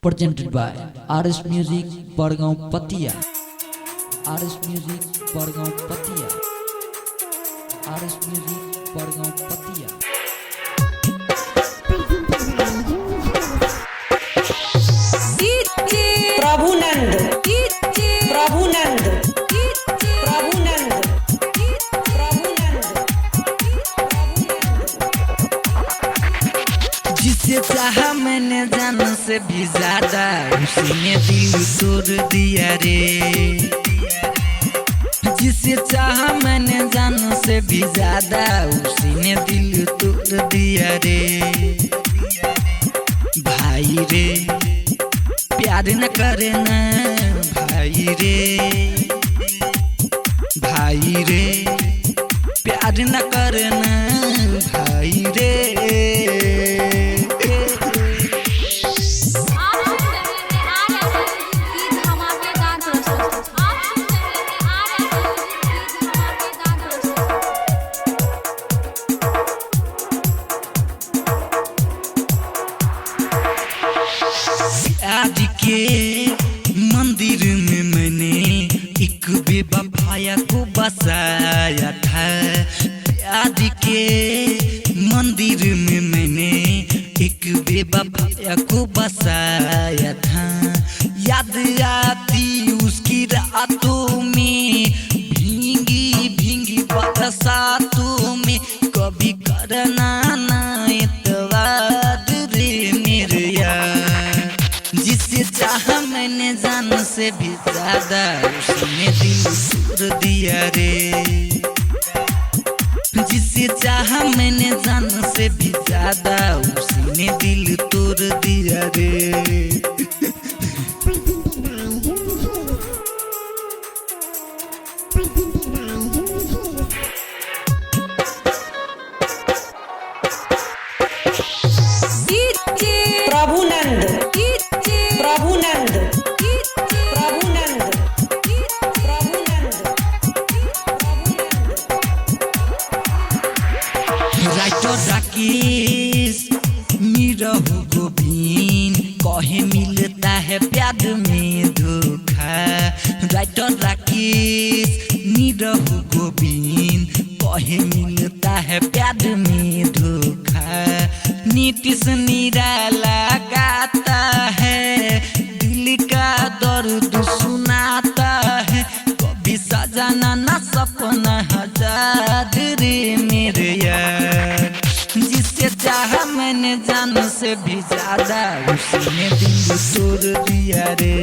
presented by RS Music Bargaon Patia. RS Music Bargaon Patia. RS Music Bargaon Patia. Prabhunand Prabhunand Prabhunand जिसे चाहा मैंने जान से भी ज्यादा उसी ने दिल तोड़ दिया रे। जिसे चाहा मैंने जान से भी ज्यादा उसी ने दिल तोड़ दिया रे। भाई रे प्यार न करे ना भाई रे, भाई रे प्यार न करे ना भाई रे। आज के मंदिर में मैंने एक बेवफाया को बसाया था। आज के मंदिर में मैंने एक बेवफाया को बसाया था। याद आती उसकी रातों में भींगी भींगी बरसातों में, कभी करना ना एतवार रे मेरे यार। जिसे चाहा मैंने जान से भी ज्यादा उसने दिल तोड़ दिया रे। जिसे चाहा मैंने जान से भी ज्यादा उसने दिल तोड़ दिया रे। प्रभुनंद प्रभुनंद प्रभुनंद राइटर राकेश निरहु गोविंद कहे मिलता है प्यार में धोखा। राइटर राकेश निरहु गोविंद कहे मिलता है प्यार में धोखा। नीतीश निराला गाता है दिल का दर्द सुनाता है, कभी सजना ना सपना हजार रे मेरे यार। जिसे चाहा मैंने जान से भी ज्यादा उसने दिल तोड़ दिया रे।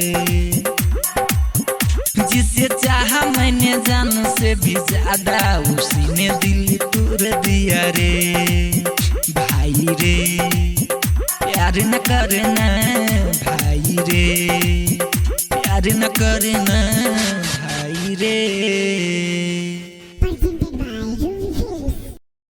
जिसे चाहा मैंने जान से भी ज्यादा उसी ने दिल तोड़ दिया रे। भाई रे प्यार न करना भाई रे, प्यार न करना भाई रे।